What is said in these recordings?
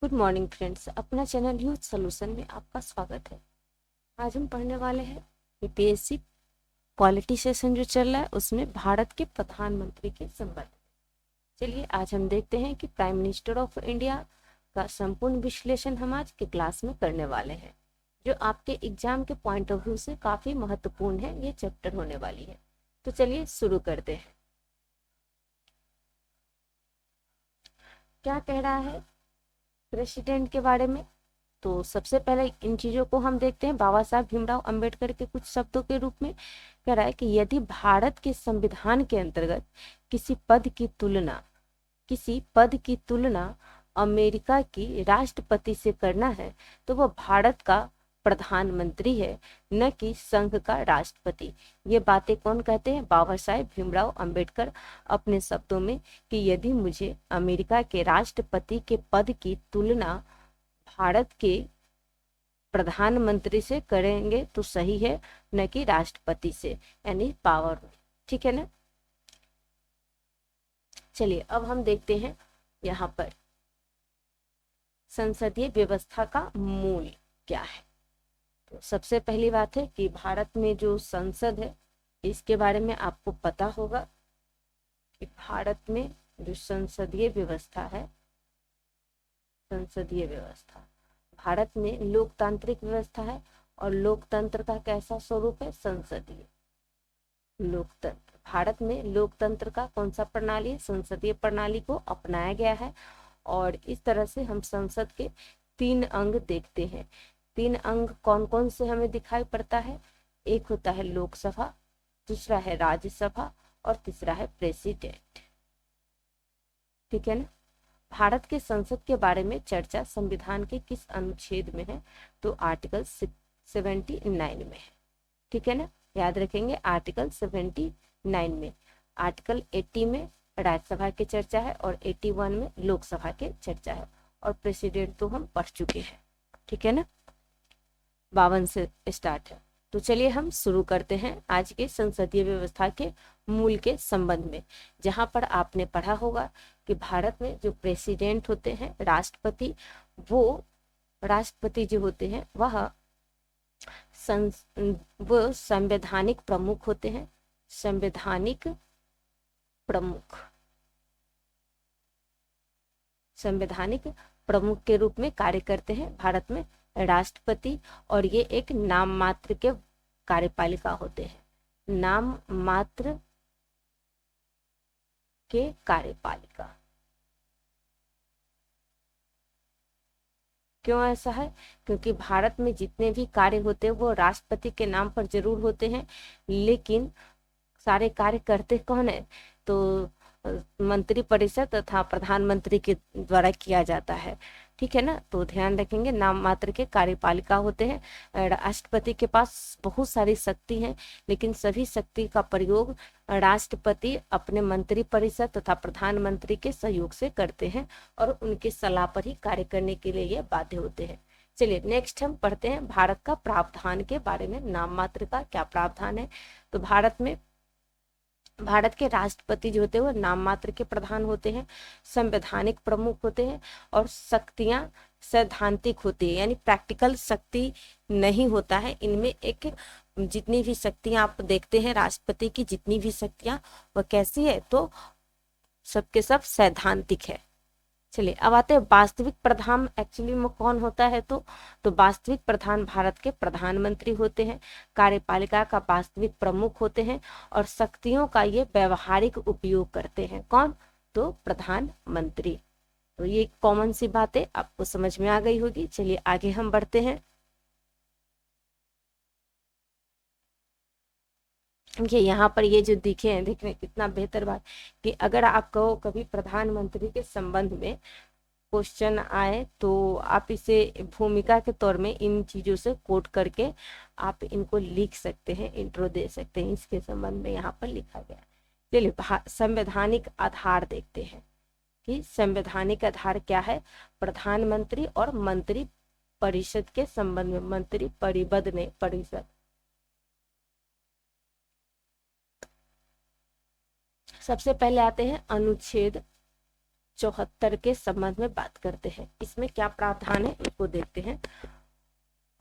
Good morning friends, अपना channel youth solution में आपका स्वागत है। आज हम पढ़ने वाले हैं यूपीएससी पॉलिटी सेशन जो चल रहा है उसमें भारत के प्रधानमंत्री के संबंध। चलिए आज हम देखते हैं कि प्राइम मिनिस्टर ऑफ इंडिया का संपूर्ण विश्लेषण हम आज के क्लास में करने वाले हैं, जो आपके एग्जाम के पॉइंट ऑफ व्यू से काफी महत्वपूर्ण है। ये चैप्टर होने वाली है, तो चलिए शुरू करते हैं। क्या कह रहा है प्रेसिडेंट के बारे में? तो सबसे पहले इन चीजों को हम देखते हैं बाबा साहब भीमराव अंबेडकर के कुछ शब्दों के रूप में। कह रहा है कि यदि भारत के संविधान के अंतर्गत किसी पद की तुलना अमेरिका की राष्ट्रपति से करना है तो वह भारत का प्रधानमंत्री है, न कि संघ का राष्ट्रपति। ये बातें कौन कहते हैं? बाबा साहेब भीमराव अंबेडकर अपने शब्दों में, कि यदि मुझे अमेरिका के राष्ट्रपति के पद की तुलना भारत के प्रधानमंत्री से करेंगे तो सही है, न कि राष्ट्रपति से, यानी पावर में। ठीक है ना। चलिए अब हम देखते हैं यहाँ पर संसदीय व्यवस्था का मूल क्या है। तो सबसे पहली बात है कि भारत में जो संसद है इसके बारे में आपको पता होगा कि भारत में जो संसदीय व्यवस्था भारत में लोकतांत्रिक व्यवस्था है। और लोकतंत्र का कैसा स्वरूप है? संसदीय लोकतंत्र। भारत में लोकतंत्र का कौन सा प्रणाली है? संसदीय प्रणाली को अपनाया गया है। और इस तरह से हम संसद के 3 अंग देखते हैं। 3 अंग कौन कौन से हमें दिखाई पड़ता है? एक होता है लोकसभा, दूसरा है राज्यसभा और तीसरा है प्रेसिडेंट। ठीक है ना। भारत के संसद के बारे में चर्चा संविधान के किस अनुच्छेद में है? तो आर्टिकल 79 में है। ठीक है ना, याद रखेंगे आर्टिकल 79 में। आर्टिकल 80 में राज्यसभा की चर्चा है और 81 में लोकसभा की चर्चा है। और प्रेसिडेंट तो हम पढ़ चुके हैं। ठीक है ना, 52 से स्टार्ट है। तो चलिए हम शुरू करते हैं आज के संसदीय व्यवस्था के मूल के संबंध में। जहां पर आपने पढ़ा होगा कि भारत में जो प्रेसिडेंट होते हैं, राष्ट्रपति जो होते हैं वो संवैधानिक प्रमुख होते हैं। संवैधानिक प्रमुख के रूप में कार्य करते हैं भारत में राष्ट्रपति। और ये एक नाम मात्र के कार्यपालिका होते हैं। नाम मात्र के कार्यपालिका। क्यों ऐसा है? क्योंकि भारत में जितने भी कार्य होते हैं वो राष्ट्रपति के नाम पर जरूर होते हैं, लेकिन सारे कार्य करते कौन है? तो मंत्री परिषद तथा प्रधानमंत्री के द्वारा किया जाता है। ठीक है ना, तो ध्यान रखेंगे नाम मात्र के कार्यपालिका होते हैं। राष्ट्रपति के पास बहुत सारी शक्ति है, लेकिन सभी शक्ति का प्रयोग राष्ट्रपति अपने मंत्री परिषद तथा प्रधानमंत्री के सहयोग से करते हैं और उनकी सलाह पर ही कार्य करने के लिए ये बाध्य होते हैं। चलिए नेक्स्ट हम पढ़ते हैं भारत का प्रावधान के बारे में। नाम मात्र का क्या प्रावधान है? तो भारत के राष्ट्रपति जो होते हैं वो नाम मात्र के प्रधान होते हैं, संवैधानिक प्रमुख होते हैं और शक्तियां सैद्धांतिक होती है, यानी प्रैक्टिकल शक्ति नहीं होता है इनमें। एक जितनी भी शक्तियां आप देखते हैं राष्ट्रपति की, जितनी भी शक्तियां, वह कैसी है? तो सबके सब सैद्धांतिक है। चलिए अब आते हैं वास्तविक प्रधान एक्चुअली में कौन होता है। तो वास्तविक प्रधान भारत के प्रधानमंत्री होते हैं। कार्यपालिका का वास्तविक प्रमुख होते हैं और शक्तियों का ये व्यवहारिक उपयोग करते हैं। कौन? तो प्रधानमंत्री। तो ये कॉमन सी बातें आपको समझ में आ गई होगी। चलिए आगे हम बढ़ते हैं। ये यहाँ पर ये जो दिखे हैं, देखने कितना बेहतर बात कि अगर आप कहो कभी प्रधानमंत्री के संबंध में क्वेश्चन आए तो आप इसे भूमिका के तौर में इन चीजों से कोट करके आप इनको लिख सकते हैं, इंट्रो दे सकते हैं। इसके संबंध में यहाँ पर लिखा गया है। चलिए संवैधानिक आधार देखते हैं कि संवैधानिक आधार क्या है। प्रधानमंत्री और मंत्री परिषद के संबंध में, मंत्री परिषद ने परिषद सबसे पहले आते हैं अनुच्छेद 74 के संबंध में बात करते हैं। इसमें क्या प्रावधान है इसको देखते हैं।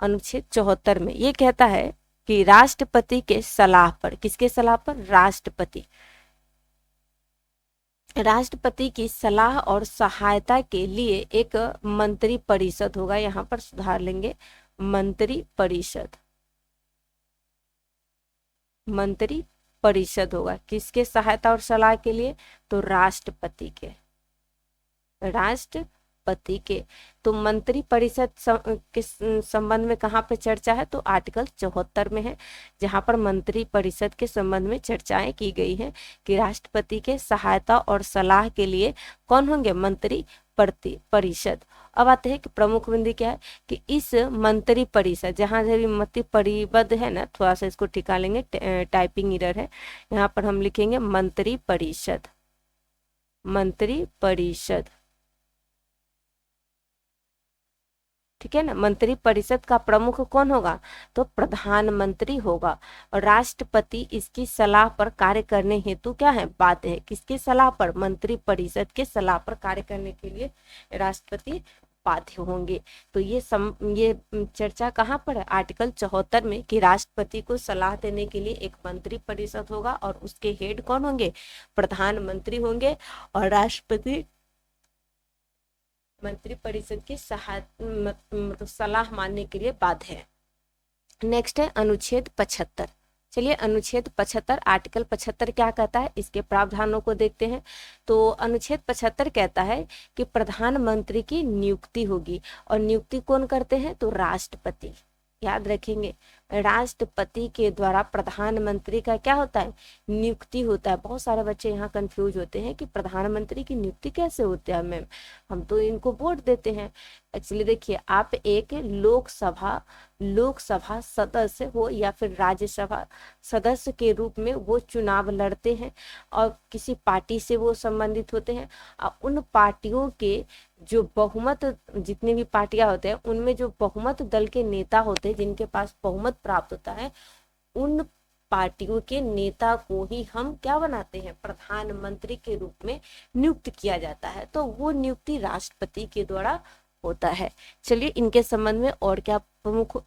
अनुच्छेद 74 में ये कहता है कि राष्ट्रपति के सलाह पर, किसके सलाह पर? राष्ट्रपति की सलाह और सहायता के लिए एक मंत्री परिषद होगा। यहाँ पर सुधार लेंगे, मंत्री परिषद होगा। किसके सहायता और सलाह के लिए? तो राष्ट्रपति के। तो मंत्री परिषद के संबंध में कहाँ पे चर्चा है? तो आर्टिकल 74 में है, जहां पर मंत्री परिषद के संबंध में चर्चाएं की गई है कि राष्ट्रपति के सहायता और सलाह के लिए कौन होंगे? मंत्री परिषद। अब आते हैं कि प्रमुख बिंदु क्या है कि इस मंत्री परिषद, जहां भी मंत्री परिषद है ना, थोड़ा सा इसको ठिका लेंगे, टाइपिंग एरर है, यहाँ पर हम लिखेंगे मंत्री परिषद। ठीक है ना। मंत्री परिषद का प्रमुख कौन होगा? तो प्रधानमंत्री होगा। और राष्ट्रपति इसकी सलाह पर कार्य करने हेतु क्या है? बाध्य है। किसकी सलाह पर? मंत्री परिषद के सलाह पर कार्य करने के लिए राष्ट्रपति बाध्य होंगे। तो ये चर्चा कहाँ पर है? आर्टिकल 74 में, कि राष्ट्रपति को सलाह देने के लिए एक मंत्री परिषद होगा और उसके हेड कौन होंगे? प्रधानमंत्री होंगे। और राष्ट्रपति मंत्री परिषद की सलाह मानने के लिए बाध्य है। नेक्स्ट है अनुच्छेद 75। चलिए अनुच्छेद 75, आर्टिकल 75 क्या कहता है, इसके प्रावधानों को देखते हैं। तो अनुच्छेद 75 कहता है कि प्रधानमंत्री की नियुक्ति होगी, और नियुक्ति कौन करते हैं? तो राष्ट्रपति। याद रखेंगे, राष्ट्रपति के द्वारा प्रधानमंत्री का क्या होता है? नियुक्ति होता है। बहुत सारे बच्चे यहाँ कंफ्यूज होते हैं कि प्रधानमंत्री की नियुक्ति कैसे होती है मैम, हम तो इनको वोट देते हैं। एक्चुअली देखिए, आप एक लोकसभा सदस्य हो या फिर राज्यसभा सदस्य के रूप में वो चुनाव लड़ते हैं, और किसी पार्टी से वो संबंधित होते हैं। और उन पार्टियों के जो बहुमत, जितनी भी पार्टियां होते हैं उनमें जो बहुमत दल के नेता होते हैं, जिनके पास बहुमत प्राप्त होता है, उन पार्टियों के नेता को ही हम क्या बनाते हैं? प्रधानमंत्री के रूप में नियुक्त किया जाता है। तो वो नियुक्ति राष्ट्रपति के द्वारा होता है। चलिए इनके संबंध में और क्या प्रमुख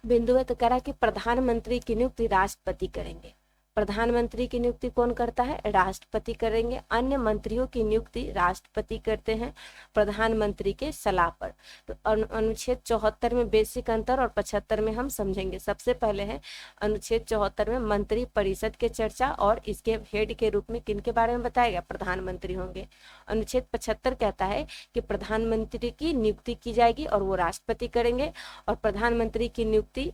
बिंदु है, तो कह रहा है कि प्रधानमंत्री की नियुक्ति राष्ट्रपति करेंगे। प्रधानमंत्री की नियुक्ति कौन करता है? राष्ट्रपति करेंगे। अन्य मंत्रियों की नियुक्ति राष्ट्रपति करते हैं प्रधानमंत्री के सलाह पर। तो अनुच्छेद 74 में बेसिक अंतर और 75 में हम समझेंगे। सबसे पहले है अनुच्छेद 74 में मंत्री परिषद के चर्चा, और इसके हेड के रूप में किनके बारे में बताया गया? प्रधानमंत्री होंगे। अनुच्छेद 75 कहता है कि प्रधानमंत्री की नियुक्ति की जाएगी और वो राष्ट्रपति करेंगे, और प्रधानमंत्री की नियुक्ति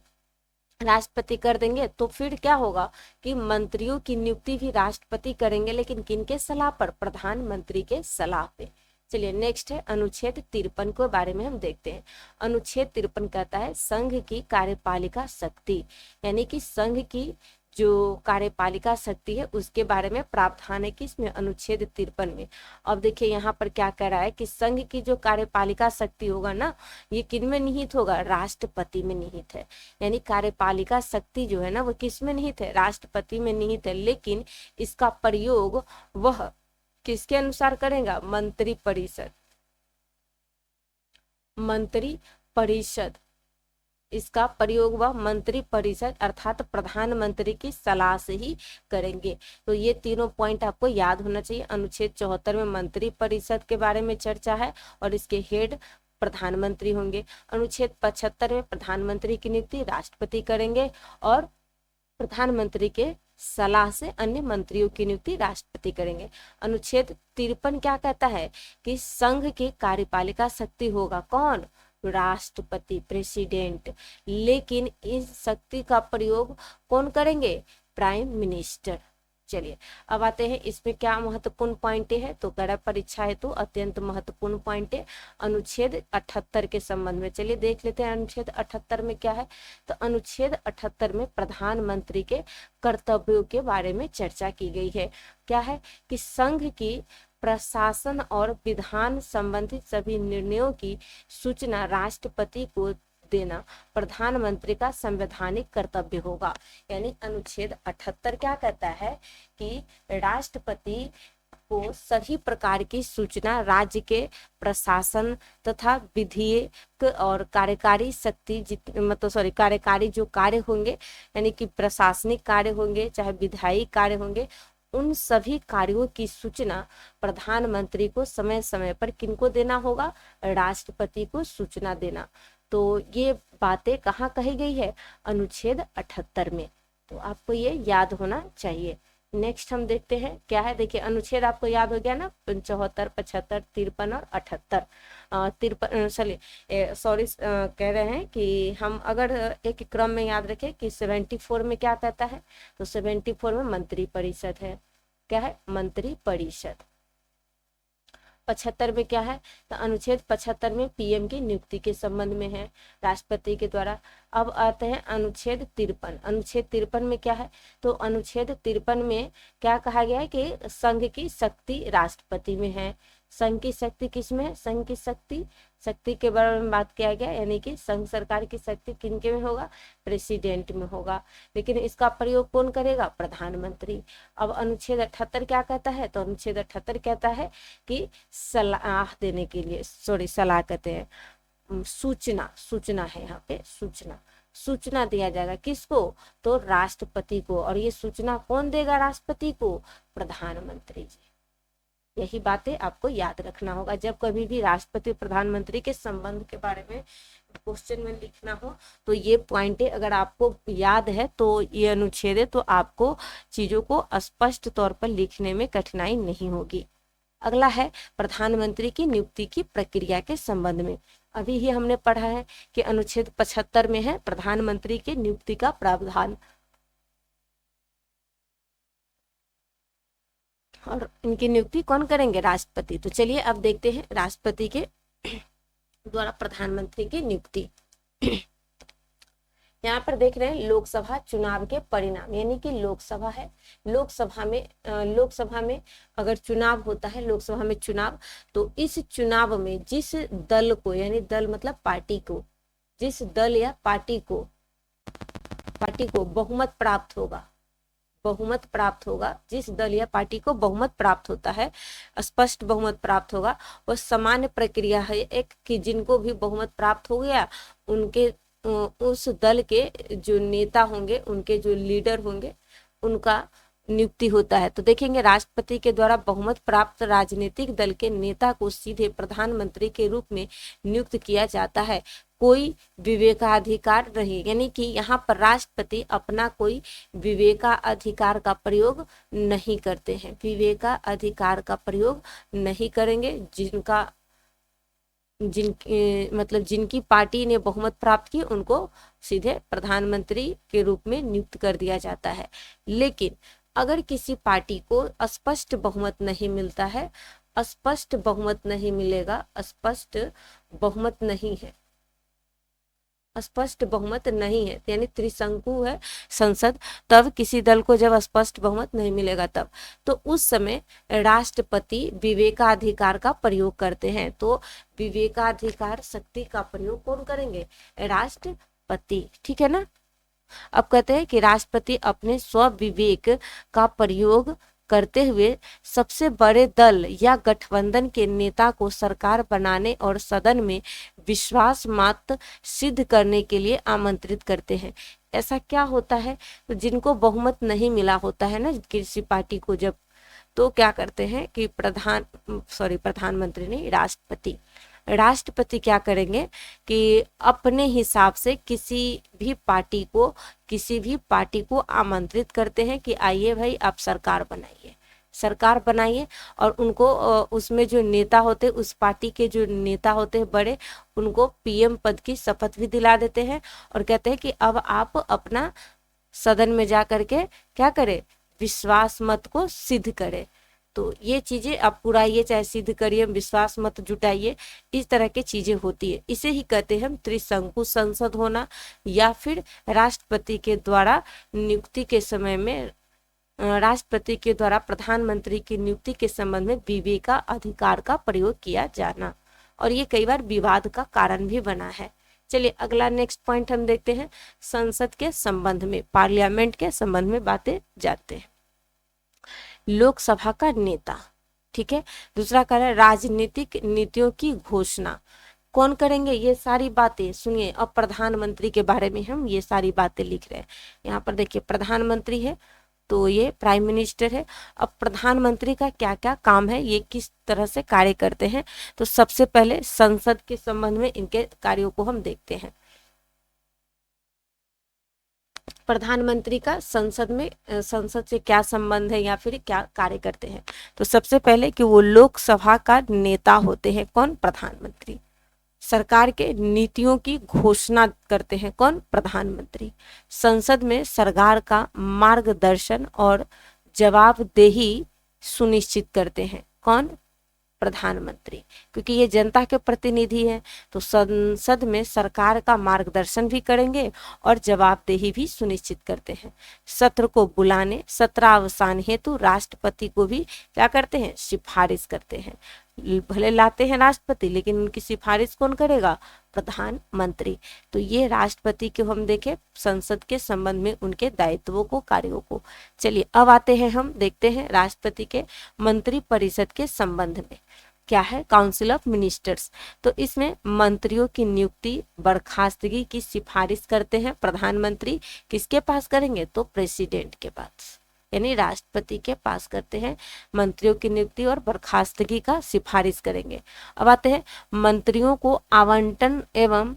राष्ट्रपति कर देंगे। तो फिर क्या होगा कि मंत्रियों की नियुक्ति भी राष्ट्रपति करेंगे, लेकिन किनके सलाह पर? प्रधानमंत्री के सलाह पे। चलिए नेक्स्ट है अनुच्छेद 53 के बारे में हम देखते हैं। अनुच्छेद 53 कहता है संघ की कार्यपालिका शक्ति, यानी कि संघ की जो कार्यपालिका शक्ति है उसके बारे में प्रावधान है किसमें? अनुच्छेद 53 में। अब देखिए यहाँ पर क्या कह रहा है कि संघ की जो कार्यपालिका शक्ति होगा ना, ये किन में निहित होगा? राष्ट्रपति में निहित है। यानी कार्यपालिका शक्ति जो है ना, वो किस में निहित है? राष्ट्रपति में निहित है। लेकिन इसका प्रयोग वह किसके अनुसार करेगा? मंत्री परिषद। इसका प्रयोग वह मंत्री परिषद अर्थात प्रधानमंत्री की सलाह से ही करेंगे। तो ये तीनों पॉइंट आपको याद होना चाहिए। अनुच्छेद 74 में मंत्री परिषद के बारे में चर्चा है और इसके हेड प्रधानमंत्री होंगे। अनुच्छेद 75 में प्रधानमंत्री की नियुक्ति राष्ट्रपति करेंगे, और प्रधानमंत्री के सलाह से अन्य मंत्रियों की नियुक्ति राष्ट्रपति करेंगे। अनुच्छेद 53 क्या कहता है कि संघ की कार्यपालिका शक्ति होगा कौन? राष्ट्रपति, प्रेसिडेंट। लेकिन इस शक्ति का प्रयोग कौन करेंगे? Prime minister. चलिए अब आते हैं इसमें क्या महत्वपूर्ण पॉइंट है, तो गणित परीक्षा हेतु अत्यंत महत्वपूर्ण पॉइंट है अनुच्छेद 78 के संबंध में। चलिए देख लेते हैं अनुच्छेद 78 में क्या है। तो अनुच्छेद 78 में प्रधानमंत्री के कर्तव्यों के बारे में चर्चा की गई है। क्या है कि संघ की प्रशासन और विधान संबंधित सभी निर्णयों की सूचना राष्ट्रपति को देना प्रधानमंत्री का संवैधानिक कर्तव्य होगा। यानी अनुच्छेद 78 क्या कहता है कि राष्ट्रपति को सभी प्रकार की सूचना राज्य के प्रशासन तथा विधिक और कार्यकारी शक्ति मतलब कार्यकारी जो कार्य होंगे, यानी कि प्रशासनिक कार्य होंगे चाहे विधायी कार्य होंगे, उन सभी कार्यों की सूचना प्रधानमंत्री को समय समय पर किनको देना होगा, राष्ट्रपति को सूचना देना। तो ये बातें कहाँ कही गई है, अनुच्छेद 78 में। तो आपको ये याद होना चाहिए। नेक्स्ट हम देखते हैं क्या है। देखिए अनुच्छेद आपको याद हो गया ना, 74, 75, 53 और 78। 53 कह रहे हैं कि हम अगर एक क्रम में याद रखें कि 74 में क्या कहता है, तो 74 में मंत्री परिषद है। क्या है, मंत्री परिषद। 75 में क्या है, तो अनुच्छेद 75 में पीएम की नियुक्ति के संबंध में है, राष्ट्रपति के द्वारा। अब आते हैं अनुच्छेद 53। अनुच्छेद 53 में क्या है, तो अनुच्छेद 53 में क्या कहा गया है कि संघ की शक्ति राष्ट्रपति में है। संघ की शक्ति किसमें है, संघ की शक्ति के बारे में बात किया गया, यानी कि संघ सरकार की शक्ति किनके में होगा, प्रेसिडेंट में होगा। लेकिन इसका प्रयोग कौन करेगा, प्रधानमंत्री। अब अनुच्छेद 78 क्या कहता है, तो अनुच्छेद 78 कहता है कि सलाह देने के लिए, सलाह कहते हैं, सूचना है यहाँ पे, सूचना दिया जाएगा किसको, तो राष्ट्रपति को। और ये सूचना कौन देगा राष्ट्रपति को, प्रधानमंत्री जी। यही बातें आपको याद रखना होगा जब कभी भी राष्ट्रपति प्रधानमंत्री के संबंध के बारे में क्वेश्चन में लिखना हो, तो ये पॉइंटें अगर आपको याद है तो ये अनुच्छेद है, तो आपको चीजों को स्पष्ट तौर पर लिखने में कठिनाई नहीं होगी। अगला है प्रधानमंत्री की नियुक्ति की प्रक्रिया के संबंध में। अभी ही हमने पढ़ा है कि अनुच्छेद 75 में है प्रधानमंत्री की नियुक्ति का प्रावधान, और इनकी नियुक्ति कौन करेंगे, राष्ट्रपति। तो चलिए अब देखते हैं राष्ट्रपति के द्वारा प्रधानमंत्री की नियुक्ति। यहाँ पर देख रहे हैं लोकसभा चुनाव के परिणाम, यानी कि लोकसभा है, लोकसभा में अगर चुनाव होता है, लोकसभा में चुनाव, तो इस चुनाव में जिस दल को, यानी दल मतलब पार्टी को, जिस दल या पार्टी को बहुमत प्राप्त होगा, जिस दल या पार्टी को बहुमत प्राप्त होता है, स्पष्ट बहुमत प्राप्त होगा, वो सामान्य प्रक्रिया है एक कि जिनको भी बहुमत प्राप्त हो गया उनके उस दल के जो नेता होंगे, उनके जो लीडर होंगे, उनका नियुक्ति होता है। तो देखेंगे राष्ट्रपति के द्वारा बहुमत प्राप्त राजनीतिक दल के नेता को सीधे प्रधानमंत्री के रूप में नियुक्त किया जाता है, कोई विवेकाधिकार नहीं, यानी कि यहाँ पर राष्ट्रपति अपना कोई विवेकाधिकार का प्रयोग नहीं करते हैं, विवेकाधिकार का प्रयोग नहीं करेंगे। जिनकी पार्टी ने बहुमत प्राप्त की उनको सीधे प्रधानमंत्री के रूप में नियुक्त कर दिया जाता है। लेकिन अगर किसी पार्टी को स्पष्ट बहुमत नहीं मिलता है, स्पष्ट बहुमत नहीं मिलेगा, स्पष्ट बहुमत नहीं है, यानी त्रिशंकु है संसद, तब किसी दल को जब स्पष्ट बहुमत नहीं मिलेगा तब, तो उस समय राष्ट्रपति विवेकाधिकार का प्रयोग करते हैं। तो विवेकाधिकार शक्ति का प्रयोग कौन करेंगे, राष्ट्रपति, ठीक है ना। अब कहते हैं कि राष्ट्रपति अपने स्वविवेक का प्रयोग करते हुए सबसे बड़े दल या गठबंधन के नेता को सरकार बनाने और सदन में विश्वास मत सिद्ध करने के लिए आमंत्रित करते हैं। ऐसा क्या होता है, तो जिनको बहुमत नहीं मिला होता है ना किसी पार्टी को, जब तो क्या करते हैं कि प्रधानमंत्री नहीं, राष्ट्रपति क्या करेंगे कि अपने हिसाब से किसी भी पार्टी को आमंत्रित करते हैं कि आइए भाई आप सरकार बनाइए, और उनको उसमें जो नेता होते, उस पार्टी के जो नेता होते हैं बड़े, उनको पीएम पद की शपथ भी दिला देते हैं और कहते हैं कि अब आप अपना सदन में जा करके क्या करें, विश्वास मत को सिद्ध करें। तो ये चीजें आप पुराइए, चाहे सिद्ध करिए, विश्वास मत जुटाइए, इस तरह की चीजें होती है। इसे ही कहते हैं हम त्रिशंकु संसद होना, या फिर राष्ट्रपति के द्वारा नियुक्ति के समय में राष्ट्रपति के द्वारा प्रधानमंत्री की नियुक्ति के संबंध में विवेकाधिकार का प्रयोग किया जाना। और ये कई बार विवाद का कारण भी बना है चलिए अगला नेक्स्ट पॉइंट हम देखते हैं, संसद के संबंध में, पार्लियामेंट के संबंध में बातें जाते हैं। लोकसभा का नेता, ठीक है। दूसरा कह रहा है राजनीतिक नीतियों की घोषणा कौन करेंगे, ये सारी बातें सुनिए। अब प्रधानमंत्री के बारे में हम ये सारी बातें लिख रहे हैं। यहाँ पर देखिए प्रधानमंत्री है तो ये प्राइम मिनिस्टर है। अब प्रधानमंत्री का क्या क्या काम है, ये किस तरह से कार्य करते हैं, तो सबसे पहले संसद के संबंध में इनके कार्यों को हम देखते हैं। प्रधानमंत्री का संसद में, संसद से क्या संबंध है या फिर क्या कार्य करते हैं, तो सबसे पहले कि वो लोकसभा का नेता होते हैं, कौन, प्रधानमंत्री। सरकार के नीतियों की घोषणा करते हैं, कौन, प्रधानमंत्री। संसद में सरकार का मार्गदर्शन और जवाबदेही सुनिश्चित करते हैं, कौन, प्रधानमंत्री। क्योंकि ये जनता के प्रतिनिधि हैं तो संसद में सरकार का मार्गदर्शन भी करेंगे और जवाबदेही भी सुनिश्चित करते हैं। सत्र को बुलाने, सत्रावसान हेतु राष्ट्रपति को भी क्या करते हैं, सिफारिश करते हैं। भले लाते हैं राष्ट्रपति लेकिन उनकी सिफारिश कौन करेगा, प्रधानमंत्री। तो ये राष्ट्रपति के हम देखें संसद के संबंध में उनके दायित्वों को, कार्यों को। चलिए अब आते हैं, हम देखते हैं राष्ट्रपति के मंत्री परिषद के संबंध में क्या है, काउंसिल ऑफ मिनिस्टर्स। तो इसमें मंत्रियों की नियुक्ति, बर्खास्तगी की सिफारिश करते हैं प्रधानमंत्री। किसके पास करेंगे, तो प्रेसिडेंट के पास, यानी राष्ट्रपति के पास करते हैं। मंत्रियों की नियुक्ति और बर्खास्तगी का सिफारिश करेंगे। अब आते हैं मंत्रियों को आवंटन एवं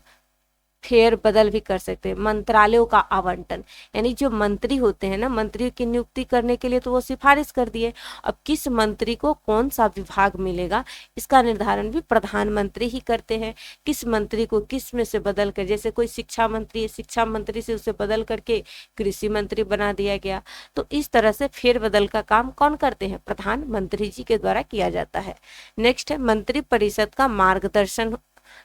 फेर बदल भी कर सकते हैं। मंत्रालयों का आवंटन, यानी जो मंत्री होते हैं ना, मंत्रियों की नियुक्ति करने के लिए तो वो सिफारिश कर दिए, अब किस मंत्री को कौन सा विभाग मिलेगा इसका निर्धारण भी प्रधानमंत्री ही करते हैं। किस मंत्री को किस में से बदल कर, जैसे कोई शिक्षा मंत्री है, शिक्षा मंत्री से उसे बदल करके कृषि मंत्री बना दिया गया, तो इस तरह से फेर बदल का काम कौन करते हैं, प्रधानमंत्री जी के द्वारा किया जाता है। नेक्स्ट है मंत्री परिषद का मार्गदर्शन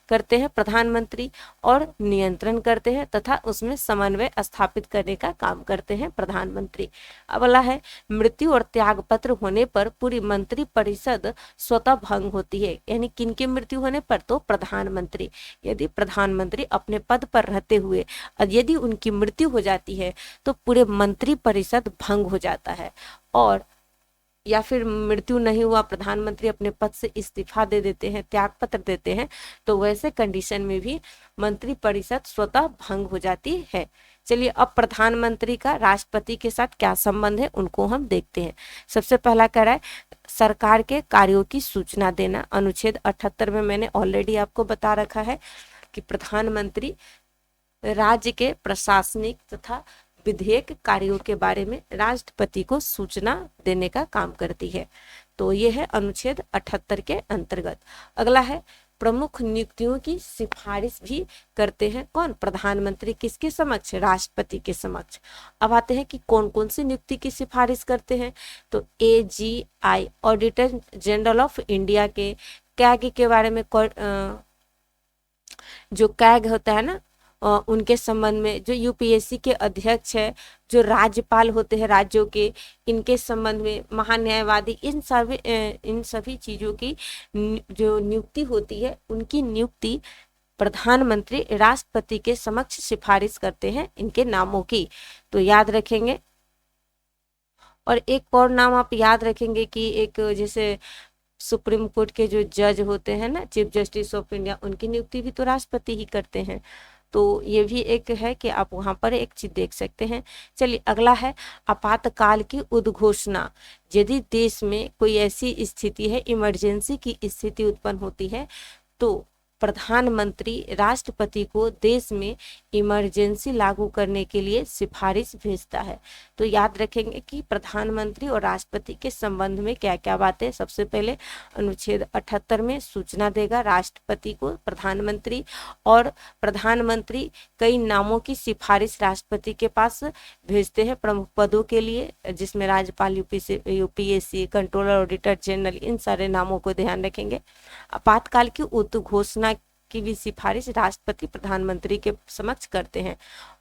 करते हैं प्रधानमंत्री और नियंत्रण करते हैं तथा उसमें समन्वय स्थापित करने का काम करते हैं प्रधानमंत्री। अगला है मृत्यु और त्याग पत्र होने पर पूरी मंत्री परिषद स्वतः भंग होती है, यानी किनकी मृत्यु होने पर, तो प्रधानमंत्री। यदि प्रधानमंत्री अपने पद पर रहते हुए यदि उनकी मृत्यु हो जाती है तो पूरे मंत्री परिषद भंग हो जाता है। और या फिर मृत्यु नहीं हुआ, प्रधानमंत्री अपने पद से इस्तीफा दे देते हैं, त्याग पत्र देते हैं, तो वैसे कंडीशन में भी मंत्री परिषद स्वतः भंग हो जाती है। चलिए अब प्रधानमंत्री का राष्ट्रपति के साथ क्या संबंध है उनको हम देखते हैं। सबसे पहला कह रहा है सरकार के कार्यों की सूचना देना। अनुच्छेद 78 में मैंने ऑलरेडी आपको बता रखा है कि प्रधानमंत्री राज्य के प्रशासनिक तथा विधेयक कार्यों के बारे में राष्ट्रपति को सूचना देने का काम करती है। तो ये है अनुच्छेद 78 के अंतर्गत। अगला है प्रमुख नियुक्तियों की सिफारिश भी करते हैं, कौन, प्रधानमंत्री। किसके समक्ष, राष्ट्रपति के समक्ष। अब आते हैं कि कौन कौन सी नियुक्ति की सिफारिश करते हैं, तो AGI auditor general of India के, कैग के बारे में, जो कैग होता है ना उनके संबंध में, जो UPSC के अध्यक्ष है, जो राज्यपाल होते हैं राज्यों के, इनके संबंध में, महान्यायवादी, इन सभी चीजों की जो नियुक्ति होती है उनकी नियुक्ति प्रधानमंत्री राष्ट्रपति के समक्ष सिफारिश करते हैं इनके नामों की, तो याद रखेंगे। और एक और नाम आप याद रखेंगे कि एक जैसे सुप्रीम कोर्ट के जो जज होते हैं ना, चीफ जस्टिस ऑफ इंडिया, उनकी नियुक्ति भी तो राष्ट्रपति ही करते हैं। तो ये भी एक है कि आप वहां पर एक चीज देख सकते हैं। चलिए अगला है आपातकाल की उद्घोषणा। यदि देश में कोई ऐसी स्थिति है, इमरजेंसी की स्थिति उत्पन्न होती है, तो प्रधानमंत्री राष्ट्रपति को देश में इमरजेंसी लागू करने के लिए सिफारिश भेजता है। तो याद रखेंगे कि प्रधानमंत्री और राष्ट्रपति के संबंध में क्या क्या बातें। सबसे पहले अनुच्छेद 78 में सूचना देगा राष्ट्रपति को प्रधानमंत्री, और प्रधानमंत्री कई नामों की सिफारिश राष्ट्रपति के पास भेजते हैं प्रमुख पदों के लिए, जिसमें राज्यपाल, UPSC, कंट्रोलर, ऑडिटर जनरल, इन सारे नामों को ध्यान रखेंगे। आपातकाल की उद्घोषणा की भी सिफारिश राष्ट्रपति प्रधानमंत्री के समक्ष करते हैं।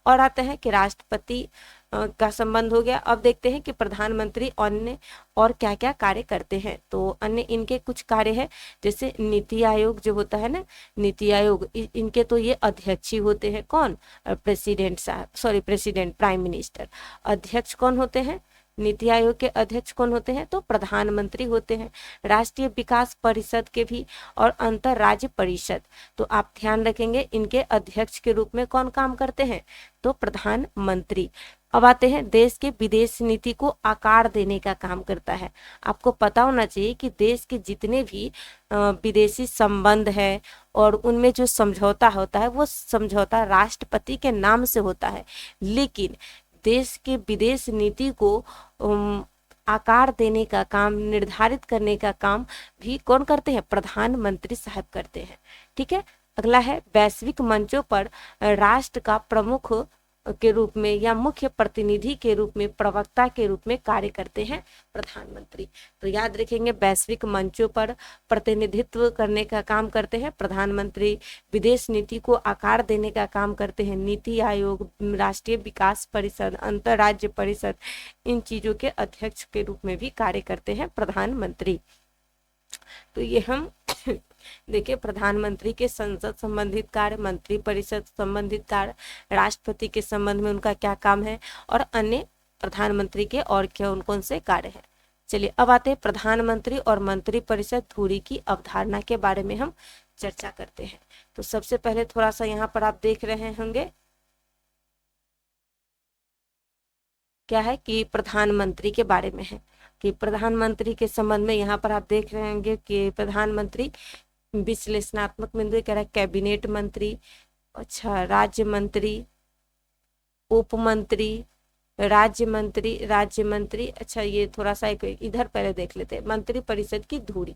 और आते हैं कि राष्ट्रपति का संबंध हो गया। अब देखते हैं कि प्रधानमंत्री अन्य और क्या क्या कार्य करते हैं। तो अन्य इनके कुछ कार्य है, जैसे नीति आयोग जो होता है ना, नीति आयोग इनके तो ये अध्यक्ष ही होते हैं। कौन? प्रेसिडेंट साहब, सॉरी प्रेसिडेंट, प्राइम मिनिस्टर। अध्यक्ष कौन होते हैं? नीति आयोग के अध्यक्ष कौन होते हैं? तो प्रधानमंत्री होते हैं। राष्ट्रीय विकास परिषद के भी और अंतरराज्य परिषद, तो आप ध्यान रखेंगे इनके अध्यक्ष के रूप में कौन काम करते हैं? तो प्रधानमंत्री। अब आते हैं देश के विदेश नीति को आकार देने का काम करता है। आपको पता होना चाहिए कि देश के जितने भी विदेशी संबंध है और उनमें जो समझौता होता है वो समझौता राष्ट्रपति के नाम से होता है, लेकिन देश के विदेश नीति को आकार देने का काम, निर्धारित करने का काम भी कौन करते हैं? प्रधानमंत्री साहब करते हैं। ठीक है। अगला है वैश्विक मंचों पर राष्ट्र का प्रमुख के रूप में या मुख्य प्रतिनिधि के रूप में, प्रवक्ता के रूप में कार्य करते हैं प्रधानमंत्री। तो याद रखेंगे वैश्विक मंचों पर प्रतिनिधित्व करने का काम करते हैं प्रधानमंत्री, विदेश नीति को आकार देने का काम करते हैं नीति आयोग, राष्ट्रीय विकास परिषद, अंतरराज्य परिषद, इन चीजों के अध्यक्ष के रूप में भी कार्य करते हैं प्रधानमंत्री। तो ये हम देखिए प्रधानमंत्री के संसद संबंधित कार्य, मंत्री परिषद संबंधित कार्य, राष्ट्रपति के संबंध में उनका क्या काम है, और अन्य प्रधानमंत्री के और कौन कौन से कार्य हैं। चलिए अब आते हैं प्रधानमंत्री और मंत्री परिषद धुरी की अवधारणा के बारे में हम चर्चा करते हैं। तो सबसे पहले थोड़ा सा यहाँ पर आप देख रहे होंगे क्या है कि प्रधानमंत्री के बारे में है, कि प्रधानमंत्री के संबंध में यहाँ पर आप देख रहे होंगे कि प्रधानमंत्री विश्लेषणात्मक बिंदु कह रहा है कैबिनेट मंत्री, अच्छा राज्य मंत्री, उप मंत्री, राज्य मंत्री। अच्छा ये थोड़ा सा एक इधर पहले देख लेते हैं। मंत्री परिषद की धुरी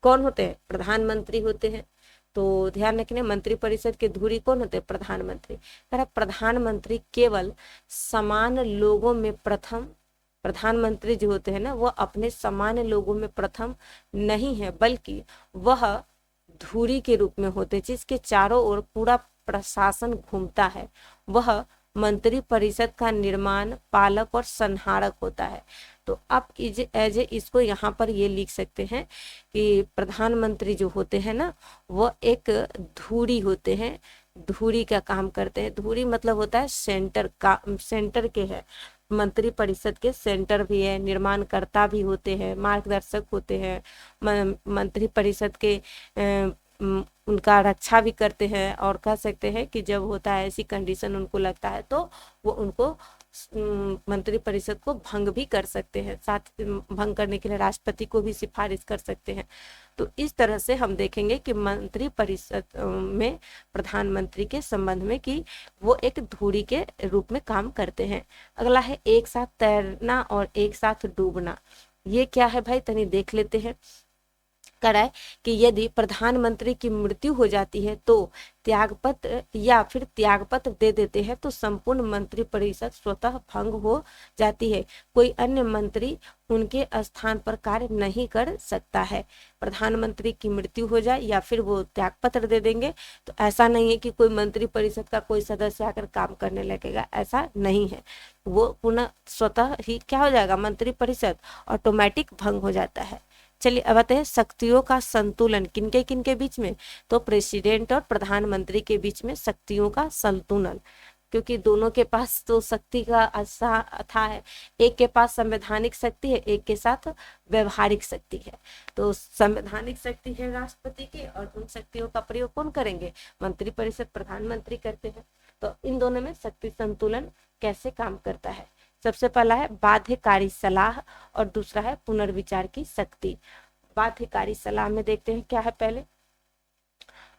कौन होते हैं? प्रधानमंत्री होते हैं। तो ध्यान रखने मंत्री परिषद के धुरी कौन होते हैं? प्रधानमंत्री। कह रहा प्रधानमंत्री केवल समान लोगों में प्रथम, प्रधानमंत्री जो होते हैं ना वो अपने समान लोगों में प्रथम नहीं है, बल्कि वह धुरी के रूप में होते, जिसके चारों ओर पूरा प्रशासन घूमता है। वह मंत्री परिषद का निर्माण, पालक और संहारक होता है। तो आप एज इसको यहाँ पर ये लिख सकते हैं कि प्रधानमंत्री जो होते हैं ना वो एक धुरी होते हैं, धुरी का काम करते हैं। धुरी मतलब होता है सेंटर का, सेंटर के है। मंत्री परिषद के सेंटर भी है, निर्माणकर्ता भी होते हैं, मार्गदर्शक होते हैं, मंत्री परिषद के उनका रक्षा भी करते हैं, और कह सकते हैं कि जब होता है ऐसी कंडीशन उनको लगता है तो वो उनको मंत्री परिषद को भंग भी कर सकते हैं, साथ भंग करने के लिए राष्ट्रपति को भी सिफारिश कर सकते हैं। तो इस तरह से हम देखेंगे कि मंत्री परिषद में प्रधानमंत्री के संबंध में कि वो एक धुरी के रूप में काम करते हैं। अगला है एक साथ तैरना और एक साथ डूबना। ये क्या है भाई, तनी देख लेते हैं। कराए कि यदि प्रधानमंत्री की मृत्यु हो जाती है तो त्यागपत्र या फिर त्यागपत्र दे देते हैं तो संपूर्ण मंत्री परिषद स्वतः भंग हो जाती है, कोई अन्य मंत्री उनके स्थान पर कार्य नहीं कर सकता है। प्रधानमंत्री की मृत्यु हो जाए या फिर वो त्यागपत्र दे देंगे तो ऐसा नहीं है कि कोई मंत्री परिषद का कोई सदस्य आकर काम करने लगेगा, ऐसा नहीं है। वो पुनः स्वतः ही क्या हो जाएगा, मंत्री परिषद ऑटोमेटिक भंग हो जाता है। चलिए अब आते हैं शक्तियों का संतुलन किनके किनके बीच में, तो प्रेसिडेंट और प्रधानमंत्री के बीच में शक्तियों का संतुलन, क्योंकि दोनों के पास तो शक्ति का था है, एक के पास संवैधानिक शक्ति है, एक के साथ व्यवहारिक शक्ति है। तो संवैधानिक शक्ति है राष्ट्रपति की, और उन शक्तियों का प्रयोग कौन करेंगे, मंत्री परिषद, प्रधानमंत्री करते हैं। तो इन दोनों में शक्ति संतुलन कैसे काम करता है, सबसे पहला है बाध्यकारी सलाह और दूसरा है पुनर्विचार की शक्ति। बाध्यकारी सलाह में देखते हैं क्या है। पहले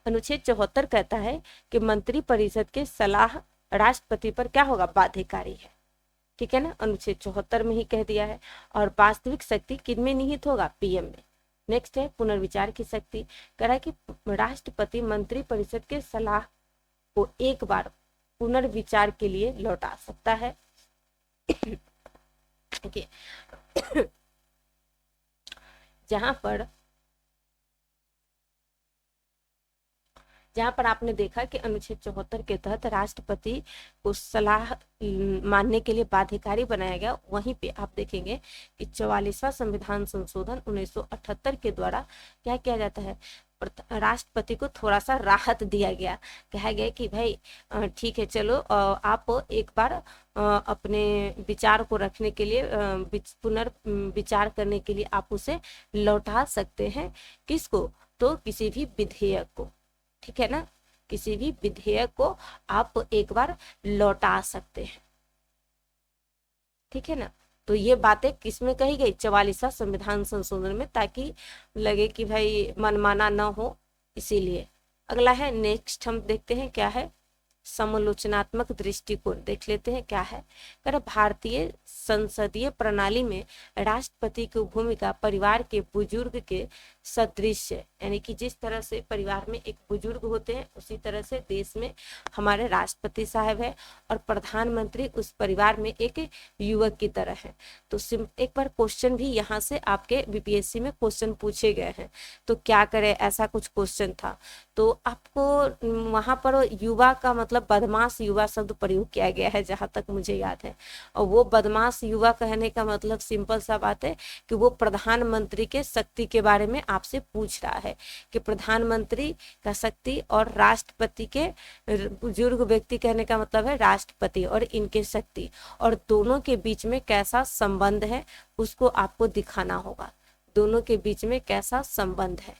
अनुच्छेद 74 कहता है कि मंत्री परिषद के सलाह राष्ट्रपति पर क्या होगा, बाध्यकारी है। ठीक है ना, अनुच्छेद 74 में ही कह दिया है। और वास्तविक शक्ति किनमें निहित होगा, पीएम में। नेक्स्ट है पुनर्विचार की शक्ति, कह रहा है कि राष्ट्रपति मंत्री परिषद के सलाह को एक बार पुनर्विचार के लिए लौटा सकता है। जहां पर आपने देखा कि अनुच्छेद 74 के तहत राष्ट्रपति को सलाह मानने के लिए बाध्यकारी बनाया गया, वहीं पे आप देखेंगे कि 44वां संविधान संशोधन 1978 के द्वारा क्या किया जाता है, राष्ट्रपति को थोड़ा सा राहत दिया गया। कहा गया कि भाई ठीक है, चलो आप एक बार अपने विचार को रखने के लिए पुनर्विचार करने के लिए आप उसे लौटा सकते हैं। किसको? तो किसी भी विधेयक को, ठीक है ना, किसी भी विधेयक को आप एक बार लौटा सकते हैं, ठीक है ना। तो ये बातें किसमें कही गई? 44वां संविधान संशोधन में, ताकि लगे कि भाई मनमाना ना हो, इसीलिए। अगला है, नेक्स्ट हम देखते हैं क्या है, समालोचनात्मक दृष्टिकोण देख लेते हैं क्या है। कर भारतीय संसदीय प्रणाली में राष्ट्रपति की भूमिका परिवार के बुजुर्ग के सदृश है, यानी कि जिस तरह से परिवार में एक बुजुर्ग होते हैं, उसी तरह से देश में हमारे राष्ट्रपति साहब है, और प्रधानमंत्री उस परिवार में एक युवक की तरह है। तो एक बार क्वेश्चन भी यहाँ से आपके बीपीएससी में क्वेश्चन पूछे गए हैं, तो क्या करे, ऐसा कुछ क्वेश्चन था। तो आपको वहां पर युवा का मतलब बदमाश युवा शब्द प्रयोग किया गया है, जहां तक मुझे याद है। और वो बदमाश युवा कहने का मतलब सिंपल सा बात है कि वो प्रधानमंत्री के शक्ति के बारे में आपसे पूछ रहा है कि प्रधानमंत्री का शक्ति और राष्ट्रपति के, बुजुर्ग व्यक्ति कहने का मतलब है राष्ट्रपति और इनके शक्ति, और दोनों के बीच में कैसा संबंध है उसको आपको दिखाना होगा। दोनों के बीच में कैसा संबंध है,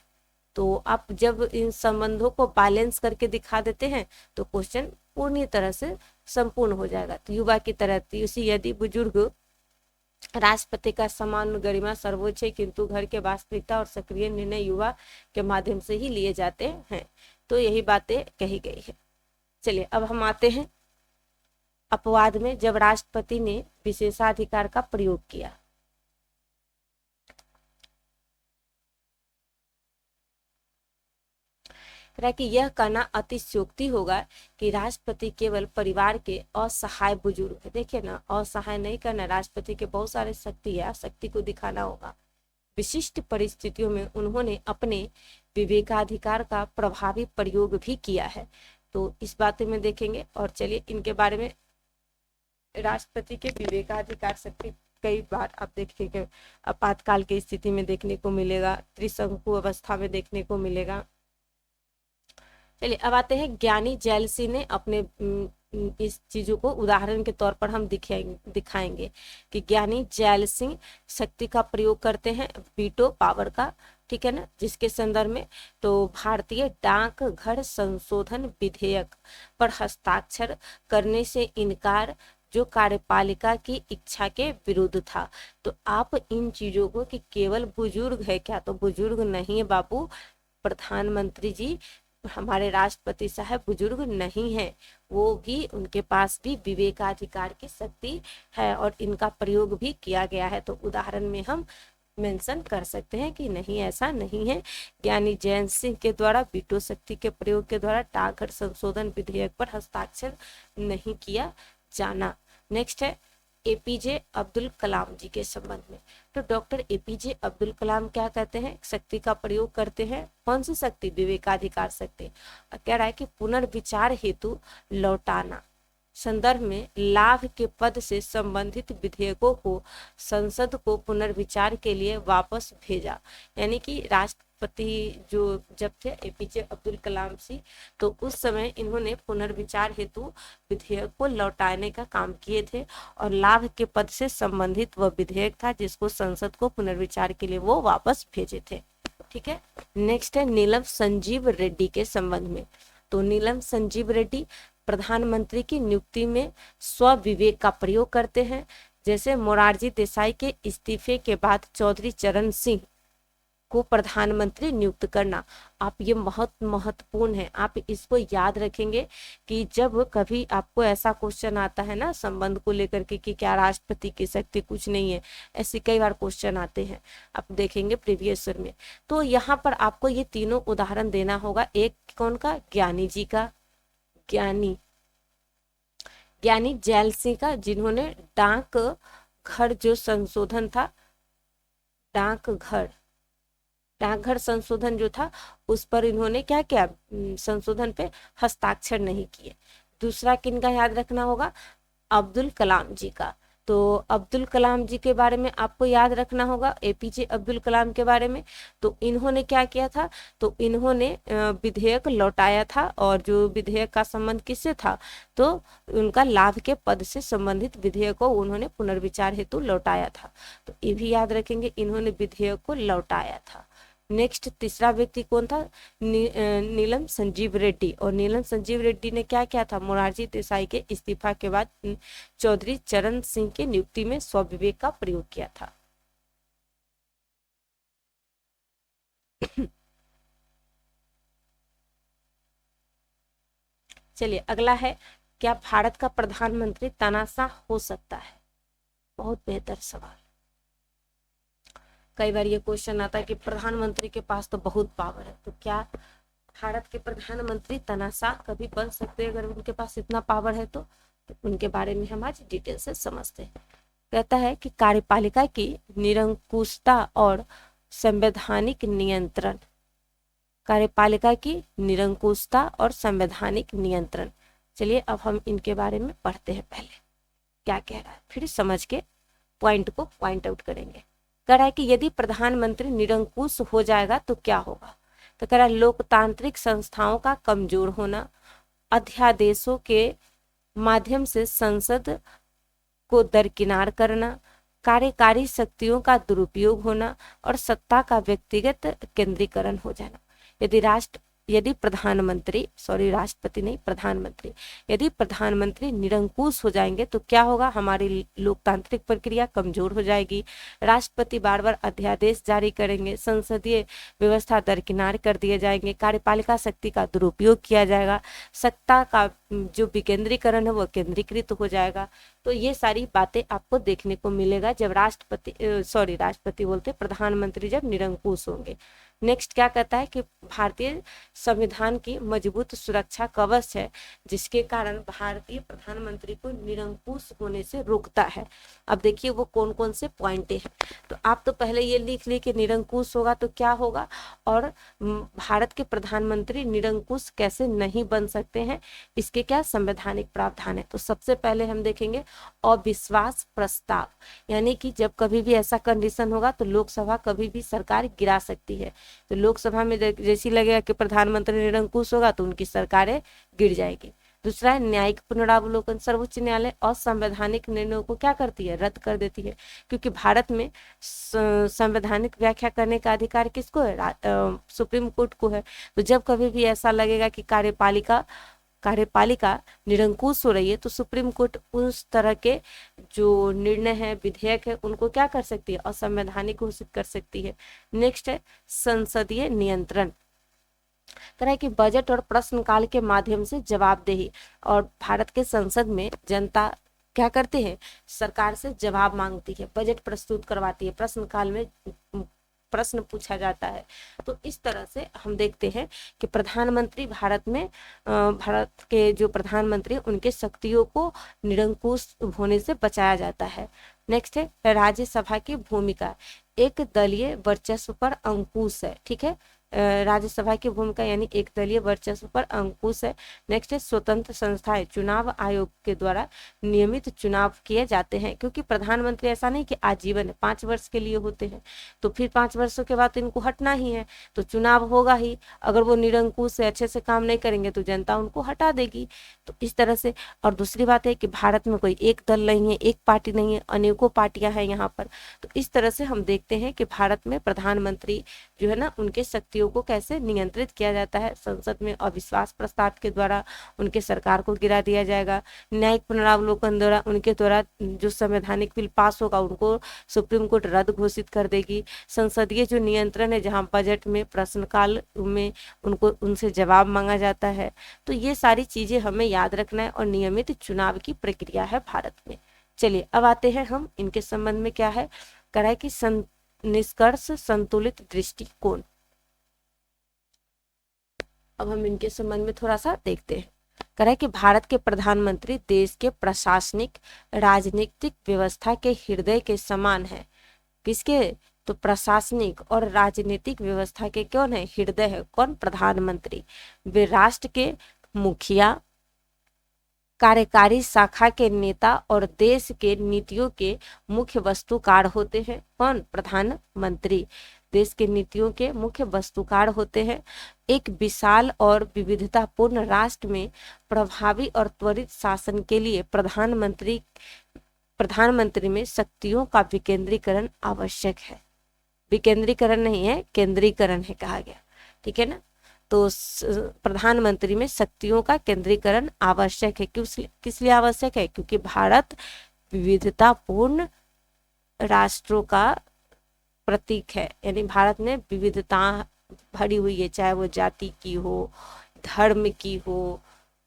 तो आप जब इन संबंधों को बैलेंस करके दिखा देते हैं तो क्वेश्चन पूर्ण तरह से संपूर्ण हो जाएगा। तो युवा की तरह यदि बुजुर्ग राष्ट्रपति का सम्मान गरिमा सर्वोच्च है, किंतु घर के वास्तविकता और सक्रिय निर्णय युवा के माध्यम से ही लिए जाते हैं। तो यही बातें कही गई है। चलिए अब हम आते हैं अपवाद में, जब राष्ट्रपति ने विशेषाधिकार का प्रयोग किया। कि यह कहना अतिशयोक्ति होगा कि राष्ट्रपति केवल परिवार के असहाय बुजुर्ग है। देखिए ना, असहाय नहीं करना, राष्ट्रपति के बहुत सारे शक्ति है, शक्ति को दिखाना होगा। विशिष्ट परिस्थितियों में उन्होंने अपने विवेकाधिकार का प्रभावी प्रयोग भी किया है। तो इस बात में देखेंगे, और चलिए इनके बारे में। राष्ट्रपति के विवेकाधिकार शक्ति कई बार आप देखेंगे आपातकाल की स्थिति में देखने को मिलेगा, त्रिशंकु अवस्था में देखने को मिलेगा। चलिए अब आते हैं, ज्ञानी जैल सिंह ने अपने इस चीजों को उदाहरण के तौर पर हम दिखाएंगे कि ज्ञानी जैल सिंह शक्ति का प्रयोग करते हैं, वीटो पावर का, ठीक है ना, जिसके संदर्भ में तो भारतीय डाकघर संशोधन विधेयक पर हस्ताक्षर करने से इनकार, जो कार्यपालिका की इच्छा के विरुद्ध था। तो आप इन चीजों को कि केवल बुजुर्ग है क्या, तो बुजुर्ग नहीं है बाबू, प्रधानमंत्री जी हमारे राष्ट्रपति साहब बुजुर्ग नहीं है, वो भी, उनके पास भी विवेकाधिकार की शक्ति है और इनका प्रयोग भी किया गया है। तो उदाहरण में हम मेंशन कर सकते हैं कि नहीं, ऐसा नहीं है। ज्ञानी जैल सिंह के द्वारा वीटो शक्ति के प्रयोग के द्वारा डाकघर संशोधन विधेयक पर हस्ताक्षर नहीं किया जाना। नेक्स्ट है एपीजे अब्दुल कलाम जी के संबंध में। तो डॉक्टर एपीजे अब्दुल कलाम क्या कहते हैं, शक्ति का प्रयोग करते हैं। कौन सी शक्ति? विवेकाधिकार शक्ति। कह रहा है कि पुनर्विचार हेतु लौटाना, संदर्भ में लाभ के पद से संबंधित विधेयकों को संसद को पुनर्विचार के लिए वापस भेजा। यानी कि राष्ट्रपति जो जब थे एपीजे अब्दुल कलाम जी, तो उस समय इन्होंने पुनर्विचार हेतु विधेयक को लौटाने का काम किए थे, और लाभ के पद से संबंधित वह विधेयक था जिसको संसद को पुनर्विचार के लिए वो वापस भेजे थे। ठीक है, नेक्स्ट है नीलम संजीव रेड्डी के संबंध में। तो नीलम संजीव रेड्डी प्रधानमंत्री की नियुक्ति में स्वविवेक का प्रयोग करते हैं। जैसे मोरारजी देसाई के इस्तीफे के बाद चौधरी चरण सिंह को प्रधानमंत्री नियुक्त करना। आप ये बहुत महत्वपूर्ण है, आप इसको याद रखेंगे कि जब कभी आपको ऐसा क्वेश्चन आता है ना संबंध को लेकर के कि क्या राष्ट्रपति की शक्ति कुछ नहीं है, ऐसे कई बार क्वेश्चन आते हैं, आप देखेंगे प्रीवियस ईयर में। तो यहाँ पर आपको ये तीनों उदाहरण देना होगा। एक कौन का? ज्ञानी जी का, ज्ञानी जैल सिंह का, जिन्होंने डाक घर जो संशोधन था, डाकघर डाकघर संशोधन जो था उस पर इन्होंने क्या किया, संशोधन पे हस्ताक्षर नहीं किए। दूसरा किनका याद रखना होगा, अब्दुल कलाम जी का। तो अब्दुल कलाम जी के बारे में आपको याद रखना होगा, एपीजे अब्दुल कलाम के बारे में। तो इन्होंने क्या किया था, तो इन्होंने विधेयक लौटाया था, और जो विधेयक का संबंध किससे था, तो उनका लाभ के पद से संबंधित विधेयक को उन्होंने पुनर्विचार हेतु लौटाया था। तो ये भी याद रखेंगे, इन्होंने विधेयक को लौटाया था। नेक्स्ट तीसरा व्यक्ति कौन था, नीलम संजीव रेड्डी। और नीलम संजीव रेड्डी ने क्या किया था, मोरारजी देसाई के इस्तीफा के बाद चौधरी चरण सिंह के नियुक्ति में स्वविवेक का प्रयोग किया था। चलिए अगला है, क्या भारत का प्रधानमंत्री तानाशाह हो सकता है? बहुत बेहतर सवाल। कई बार ये क्वेश्चन आता है कि प्रधानमंत्री के पास तो बहुत पावर है, तो क्या भारत के प्रधानमंत्री तानाशाह कभी बन सकते हैं? अगर उनके पास इतना पावर है तो उनके बारे में हम आज डिटेल से समझते हैं। कहता है कि कार्यपालिका की निरंकुशता और संवैधानिक नियंत्रण, कार्यपालिका की निरंकुशता और संवैधानिक नियंत्रण। चलिए अब हम इनके बारे में पढ़ते हैं, पहले क्या कह रहा है, फिर समझ के पॉइंट को पॉइंट आउट करेंगे। कह रहा है कि यदि प्रधानमंत्री निरंकुश हो जाएगा तो क्या होगा, तो कह रहा है लोकतांत्रिक संस्थाओं का कमजोर होना, अध्यादेशों के माध्यम से संसद को दरकिनार करना, कार्यकारी शक्तियों का दुरुपयोग होना और सत्ता का व्यक्तिगत केंद्रीकरण हो जाना। यदि राष्ट्रपति नहीं, प्रधानमंत्री, यदि प्रधानमंत्री निरंकुश हो जाएंगे तो क्या होगा, हमारी लोकतांत्रिक प्रक्रिया कमजोर हो जाएगी, राष्ट्रपति बार बार अध्यादेश जारी करेंगे, संसदीय व्यवस्था दरकिनार कर दिए जाएंगे, कार्यपालिका शक्ति का दुरुपयोग किया जाएगा, सत्ता का जो विकेंद्रीकरण है वो केंद्रीकृत हो जाएगा। तो ये सारी बातें आपको देखने को मिलेगा जब राष्ट्रपति बोलते प्रधानमंत्री जब निरंकुश होंगे। नेक्स्ट क्या कहता है कि भारतीय संविधान की मजबूत सुरक्षा कवच है जिसके कारण भारतीय प्रधानमंत्री को निरंकुश होने से रोकता है। अब देखिए वो कौन कौन से पॉइंट हैं, तो आप तो पहले ये लिख ली कि निरंकुश होगा तो क्या होगा, और भारत के प्रधानमंत्री निरंकुश कैसे नहीं बन सकते हैं, इसके क्या संवैधानिक प्रावधान है। तो सबसे पहले हम देखेंगे अविश्वास प्रस्ताव, यानी कि जब कभी भी ऐसा कंडीशन होगा तो लोकसभा कभी भी सरकार गिरा सकती है। तो लोकसभा में जैसी लगेगा कि प्रधानमंत्री निरंकुश होगा तो उनकी सरकारें गिर जाएगी। दूसरा है न्यायिक पुनरावलोकन, सर्वोच्च न्यायालय असंवैधानिक निर्णयों को क्या करती है, रद्द कर देती है, क्योंकि भारत में संवैधानिक व्याख्या करने का अधिकार किसको है, सुप्रीम कोर्ट को है। तो जब कभी भी ऐसा लगेगा कि कार्यपालिका निरंकुश हो रही है तो सुप्रीम कोर्ट उस तरह के जो निर्णय है, विधेयक है, उनको क्या कर सकती है, असंवैधानिक घोषित कर सकती है। नेक्स्ट है संसदीय नियंत्रण, तरह की बजट और प्रश्नकाल के माध्यम से जवाबदेही, और भारत के संसद में जनता क्या करते हैं, सरकार से जवाब मांगती है, बजट प्रस्तुत करवाती है, प्रश्नकाल में प्रश्न पूछा जाता है। तो इस तरह से हम देखते हैं कि भारत के जो प्रधानमंत्री उनके शक्तियों को निरंकुश होने से बचाया जाता है। नेक्स्ट है राज्यसभा की भूमिका, एक दलीय वर्चस्व पर अंकुश है, ठीक है, राज्यसभा की भूमिका यानी एक दलीय वर्चस्व पर अंकुश है। नेक्स्ट है स्वतंत्र संस्थाएं, चुनाव आयोग के द्वारा नियमित चुनाव किए जाते हैं, क्योंकि प्रधानमंत्री ऐसा नहीं कि आजीवन है, 5 वर्ष के लिए होते हैं, तो फिर 5 वर्षों के बाद इनको हटना ही है, तो चुनाव होगा ही। अगर वो निरंकुश से अच्छे से काम नहीं करेंगे तो जनता उनको हटा देगी। तो इस तरह से, और दूसरी बात है कि भारत में कोई एक दल नहीं है, एक पार्टी नहीं है, अनेकों पार्टियां हैं यहाँ पर। तो इस तरह से हम देखते हैं कि भारत में प्रधानमंत्री जो है ना, उनके शक्तियों को कैसे नियंत्रित किया जाता है। संसद में अविश्वास प्रस्ताव के द्वारा उनके सरकार को गिरा दिया जाएगा। न्यायिक पुनरावलोकन द्वारा उनके द्वारा जो संवैधानिक बिल पास होगा उनको सुप्रीम कोर्ट रद्द घोषित कर देगी। संसदीय जो नियंत्रण है, जहां बजट में प्रश्नकाल में उनसे जवाब मांगा जाता है। तो ये सारी चीजें हमें याद रखना है, और नियमित चुनाव की प्रक्रिया है भारत में। चलिए अब आते हैं हम इनके संबंध में क्या है, कह कि निष्कर्ष संतुलित दृष्टिकोण। अब हम इनके संबंध में थोड़ा सा देखते हैं। कह रहा है कि भारत के प्रधानमंत्री देश के प्रशासनिक राजनीतिक व्यवस्था के हृदय के समान है। किसके, तो प्रशासनिक और राजनीतिक व्यवस्था के कौन है, हृदय है कौन, प्रधानमंत्री। वे राष्ट्र के मुखिया, कार्यकारी शाखा के नेता और देश के नीतियों के मुख्य वस्तुकार होते हैं। कौन, प्रधानमंत्री देश के नीतियों के मुख्य वस्तुकार होते हैं। एक विशाल और विविधतापूर्ण राष्ट्र में प्रभावी और त्वरित शासन के लिए प्रधानमंत्री में शक्तियों का विकेंद्रीकरण आवश्यक है। विकेंद्रीकरण नहीं है, केंद्रीकरण है कहा गया, ठीक है ना। तो प्रधानमंत्री में शक्तियों का केंद्रीकरण आवश्यक है। किस लिए आवश्यक है, क्योंकि भारत विविधतापूर्ण राष्ट्रों का प्रतीक है, यानी भारत में विविधता भरी हुई है, चाहे वो जाति की हो, धर्म की हो,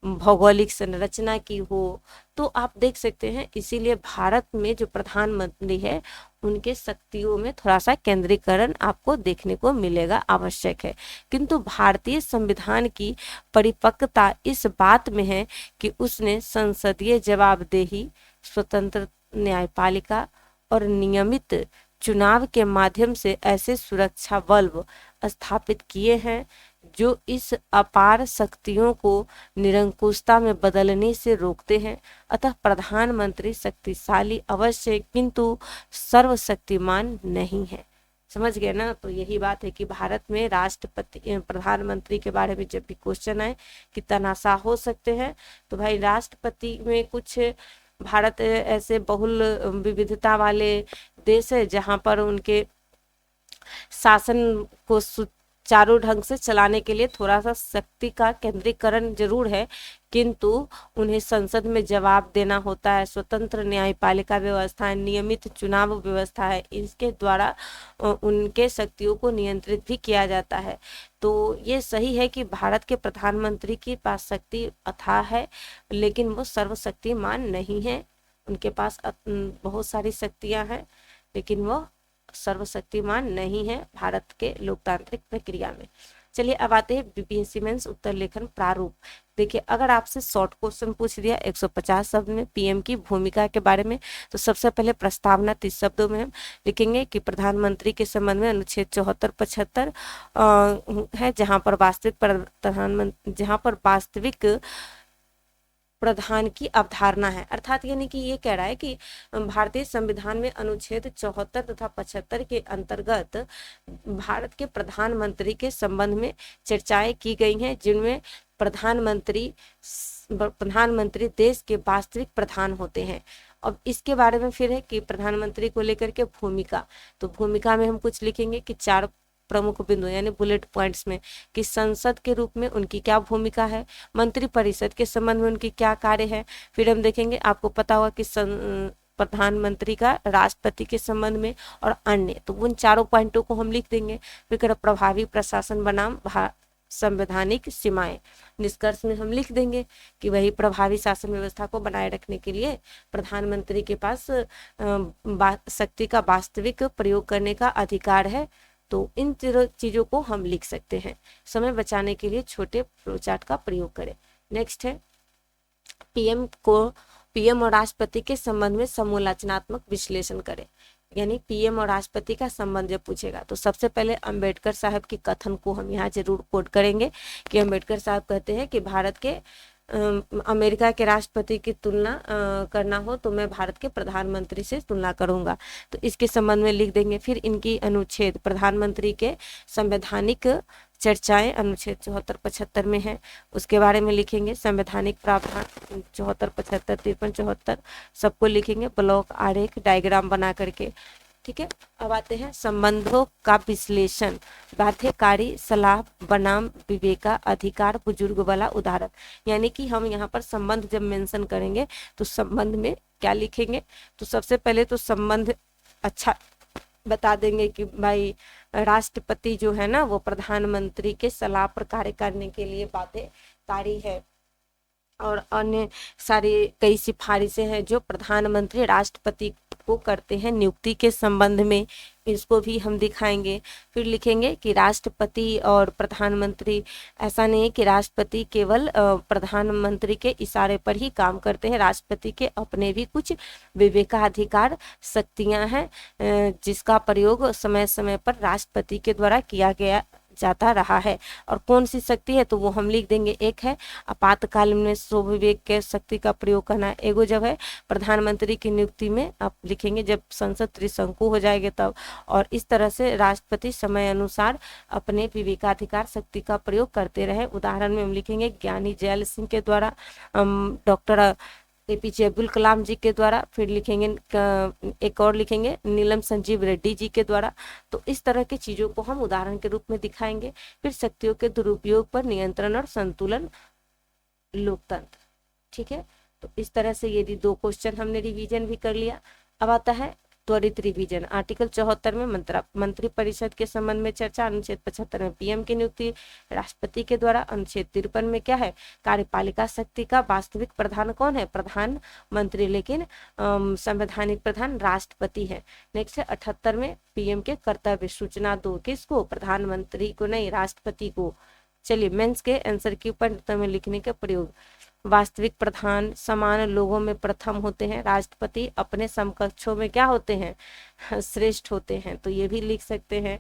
भौगोलिक संरचना की हो। तो आप देख सकते हैं इसीलिए भारत में जो प्रधानमंत्री है उनके शक्तियों में थोड़ा सा केंद्रीकरण आपको देखने को मिलेगा, आवश्यक है। किंतु भारतीय संविधान की परिपक्वता इस बात में है कि उसने संसदीय जवाबदेही, स्वतंत्र न्यायपालिका और नियमित चुनाव के माध्यम से ऐसे सुरक्षा बल स्थापित किए हैं जो इस अपार शक्तियों को निरंकुशता में बदलने से रोकते हैं। अतः प्रधानमंत्री शक्तिशाली अवश्य किंतु सर्वशक्तिमान नहीं है। समझ गए ना। तो यही बात है कि भारत में राष्ट्रपति प्रधानमंत्री के बारे में जब भी क्वेश्चन आए कि तनासा हो सकते हैं, तो भाई राष्ट्रपति में कुछ भारत ऐसे बहुल विविधता वाले देश है जहां पर उनके शासन को सुचारू ढंग से चलाने के लिए थोड़ा सा शक्ति का केंद्रीकरण जरूर है, किंतु उन्हें संसद में जवाब देना होता है, स्वतंत्र न्यायपालिका व्यवस्था है, नियमित चुनाव व्यवस्था है, इसके द्वारा उनके शक्तियों को नियंत्रित भी किया जाता है। तो ये सही है कि भारत के प्रधानमंत्री के पास शक्ति अथाह है, लेकिन वो सर्वशक्तिमान नहीं है। उनके पास बहुत सारी शक्तियां हैं, लेकिन वो सर्वशक्तिमान नहीं है भारत के लोकतांत्रिक प्रक्रिया में। चलिए अब आते हैं बीपीएससी मेंस उत्तर लेखन प्रारूप। देखिए अगर आपसे शॉर्ट क्वेश्चन पूछ दिया 150 शब्द में पीएम की भूमिका के बारे में, तो सबसे पहले प्रस्तावना 30 शब्दों में हम लिखेंगे कि प्रधानमंत्री के संबंध में अनुच्छेद 74-75 है, जहां पर वास्तविक प्रधान की अवधारणा है। अर्थात यानी कि ये कह रहा है कि भारतीय संविधान में अनुच्छेद 74 तथा 75 के अंतर्गत भारत के प्रधानमंत्री के संबंध में चर्चाएं की गई हैं, जिनमें प्रधानमंत्री देश के वास्तविक प्रधान होते हैं। अब इसके बारे में फिर है कि प्रधानमंत्री को लेकर के भूमिका, तो भूमिका में हम कुछ लिखेंगे कि 4 प्रमुख बिंदु यानी बुलेट पॉइंट्स में कि संसद के रूप में उनकी क्या भूमिका है, मंत्रिपरिषद के संबंध में उनकी क्या कार्य है। फिर हम देखेंगे, आपको पता होगा कि प्रधानमंत्री का राष्ट्रपति के संबंध में और अन्य, तो उन 4 पॉइंटों को हम लिख देंगे। फिर प्रभावी प्रशासन बनाम संवैधानिक सीमाएं, निष्कर्ष में हम लिख देंगे कि वही प्रभावी शासन व्यवस्था को बनाए रखने के लिए प्रधानमंत्री के पास शक्ति का वास्तविक प्रयोग करने का अधिकार है। तो इन चीजों को हम लिख सकते हैं। समय बचाने के लिए छोटे फ्लोचार्ट का प्रयोग करें। नेक्स्ट है पीएम और राष्ट्रपति के संबंध में समूलाचनात्मक विश्लेषण करें। यानी पीएम और राष्ट्रपति का संबंध जब पूछेगा तो सबसे पहले अंबेडकर साहब के कथन को हम यहाँ जरूर कोट करेंगे कि अंबेडकर साहब कहते हैं कि भारत के अमेरिका के राष्ट्रपति की तुलना करना हो तो मैं भारत के प्रधानमंत्री से तुलना करूंगा, तो इसके संबंध में लिख देंगे। फिर इनकी अनुच्छेद प्रधानमंत्री के संवैधानिक चर्चाएं अनुच्छेद 74-75 में है, उसके बारे में लिखेंगे। संवैधानिक प्रावधान 74, 75, 53, 74 सबको लिखेंगे ब्लॉक आरेख डायग्राम बना करके। ठीक है, अब आते हैं संबंधों का विश्लेषण, बाध्यकारी सलाह बनाम विवेका अधिकार बुजुर्ग वाला उदाहरण। यानी कि हम यहाँ पर संबंध जब मेंशन करेंगे तो संबंध में क्या लिखेंगे, तो सबसे पहले तो संबंध अच्छा बता देंगे कि भाई राष्ट्रपति जो है ना वो प्रधानमंत्री के सलाह पर कार्य करने के लिए बाध्यकारी है। और अन्य सारी कई सिफारिशें हैं जो प्रधानमंत्री राष्ट्रपति को करते हैं नियुक्ति के संबंध में, इसको भी हम दिखाएंगे। फिर लिखेंगे कि राष्ट्रपति और प्रधानमंत्री, ऐसा नहीं है कि राष्ट्रपति केवल प्रधानमंत्री के इशारे पर ही काम करते हैं, राष्ट्रपति के अपने भी कुछ विवेकाधिकार शक्तियां हैं जिसका प्रयोग समय समय पर राष्ट्रपति के द्वारा किया गया जाता रहा है। और कौन सी शक्ति है तो वो हम लिख देंगे। एक है आपातकाल में स्वविवेक के शक्ति का प्रयोग करना, एगो जब है प्रधानमंत्री की नियुक्ति में आप लिखेंगे जब संसद त्रिशंकु हो जाएगी तब। और इस तरह से राष्ट्रपति समय अनुसार अपने विवेकाधिकार शक्ति का प्रयोग करते रहे। उदाहरण में हम लिखेंगे ज्ञानी जैल सिंह के द्वारा, डॉक्टर एपीजे अब्दुल कलाम जी के द्वारा, फिर लिखेंगे एक और लिखेंगे नीलम संजीव रेड्डी जी के द्वारा। तो इस तरह की चीजों को हम उदाहरण के रूप में दिखाएंगे। फिर शक्तियों के दुरुपयोग पर नियंत्रण और संतुलन, लोकतंत्र। ठीक है, तो इस तरह से ये 2 क्वेश्चन हमने रिवीजन भी कर लिया। अब आता है त्वरित रिवीजन। आर्टिकल 74 में मंत्री परिषद के संबंध में चर्चा, अनुच्छेद 75 में पीएम की नियुक्ति राष्ट्रपति के द्वारा, अनुच्छेद 53 में क्या है, कार्यपालिका शक्ति का वास्तविक प्रधान कौन है, प्रधानमंत्री, लेकिन संवैधानिक प्रधान राष्ट्रपति है। नेक्स्ट है 78 में पीएम के कर्तव्य सूचना दो, किसको, प्रधानमंत्री को नहीं, राष्ट्रपति को। चलिए मेंस के आंसर के ऊपर में लिखने का प्रयोग। वास्तविक प्रधान समान लोगों में प्रथम होते हैं, राष्ट्रपति अपने समकक्षों में क्या होते हैं, श्रेष्ठ होते हैं। तो ये भी लिख सकते हैं।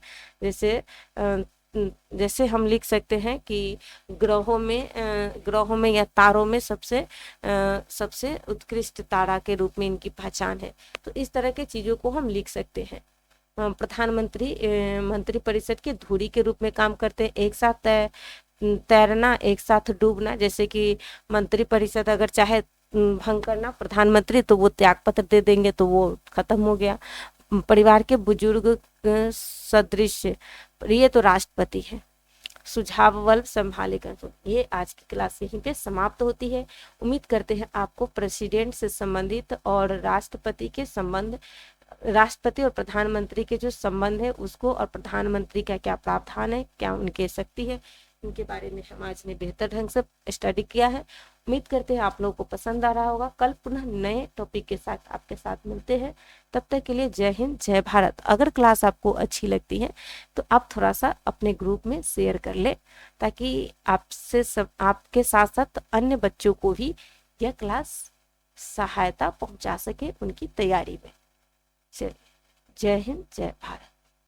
जैसे हम लिख सकते हैं कि ग्रहों में या तारों में सबसे उत्कृष्ट तारा के रूप में इनकी पहचान है। तो इस तरह के चीजों को हम लिख सकते हैं। प्रधानमंत्री मंत्री परिषद की धुरी के रूप में काम करते हैं, एक साथ तैरना, एक साथ डूबना। जैसे कि मंत्री परिषद अगर चाहे भंग करना प्रधानमंत्री, तो वो त्याग पत्र दे देंगे तो वो खत्म हो गया। परिवार के बुजुर्ग सदृश, ये तो राष्ट्रपति है। सुझाव बल संभालेगा। तो ये आज की क्लास यहीं पे समाप्त होती है। उम्मीद करते हैं आपको प्रेसिडेंट से संबंधित और राष्ट्रपति के संबंध, राष्ट्रपति और प्रधानमंत्री के जो संबंध है उसको, और प्रधानमंत्री का क्या प्रावधान है, क्या उनके शक्ति है, इनके बारे में हम आज ने बेहतर ढंग से स्टडी किया है। उम्मीद करते हैं आप लोगों को पसंद आ रहा होगा। कल पुनः नए टॉपिक के साथ आपके साथ मिलते हैं। तब तक के लिए जय हिंद, जय भारत। अगर क्लास आपको अच्छी लगती है तो आप थोड़ा सा अपने ग्रुप में शेयर कर ले, ताकि आपके साथ साथ अन्य बच्चों को भी यह क्लास सहायता पहुंचा सके उनकी तैयारी में। चलिए, जय हिंद, जय भारत।